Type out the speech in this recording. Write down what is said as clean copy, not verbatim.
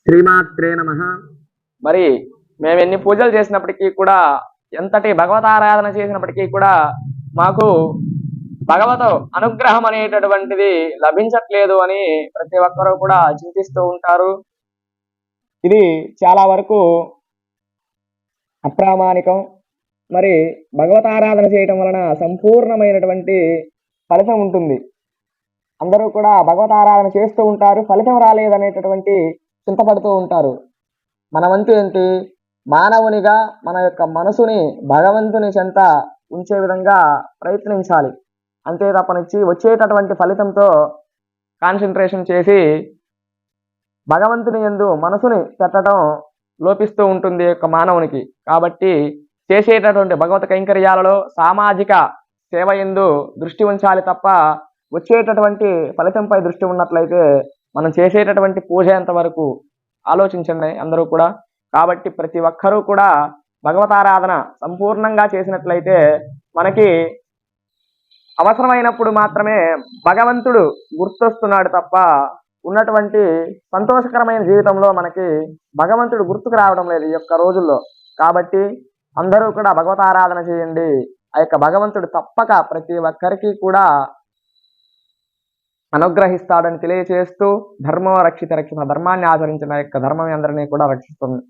శ్రీమాత్రే నమః. మరి మేము ఎన్ని పూజలు చేసినప్పటికీ కూడా, ఎంతటి భగవతారాధన చేసినప్పటికీ కూడా మాకు భగవత అనుగ్రహం అనేటటువంటిది లభించట్లేదు అని ప్రతి ఒక్కరూ కూడా చింతిస్తూ ఉంటారు. ఇది చాలా వరకు అప్రామాణికం. మరి భగవతారాధన చేయటం వలన సంపూర్ణమైనటువంటి ఫలితం ఉంటుంది. అందరూ కూడా భగవతారాధన చేస్తూ ఉంటారు, ఫలితం రాలేదనేటటువంటి చింతపడుతూ ఉంటారు. మన వంతు ఏంటి? మానవునిగా మన యొక్క మనసుని భగవంతుని చెంత ఉంచే విధంగా ప్రయత్నించాలి. అంతే తప్పనిచ్చి వచ్చేటటువంటి ఫలితంతో కాన్సన్ట్రేషన్ చేసి భగవంతుని యందు మనసుని పెట్టడం లోపిస్తూ ఉంటుంది యొక్క మానవునికి. కాబట్టి చేసేటటువంటి భగవత కైంకర్యాలలో సామాజిక సేవ యందు దృష్టి ఉంచాలి తప్ప వచ్చేటటువంటి ఫలితంపై దృష్టి ఉన్నట్లయితే మనం చేసేటటువంటి పూజ ఎంతవరకు ఆలోచించండి అందరూ కూడా. కాబట్టి ప్రతి ఒక్కరూ కూడా భగవతారాధన సంపూర్ణంగా చేసినట్లయితే మనకి అవసరమైనప్పుడు మాత్రమే భగవంతుడు గుర్తొస్తున్నాడు తప్ప ఉన్నటువంటి సంతోషకరమైన జీవితంలో మనకి భగవంతుడు గుర్తుకు రావడం లేదు ఈ యొక్క రోజుల్లో. కాబట్టి అందరూ కూడా భగవతారాధన చేయండి. ఆ యొక్క భగవంతుడు తప్పక ప్రతి ఒక్కరికి కూడా అనుగ్రహిస్తాడని తెలియచేస్తూ, ధర్మో రక్షిత రక్షిత, ధర్మాన్ని ఆచరించిన యొక్క ధర్మం అందరినీ కూడా రక్షిస్తుంది.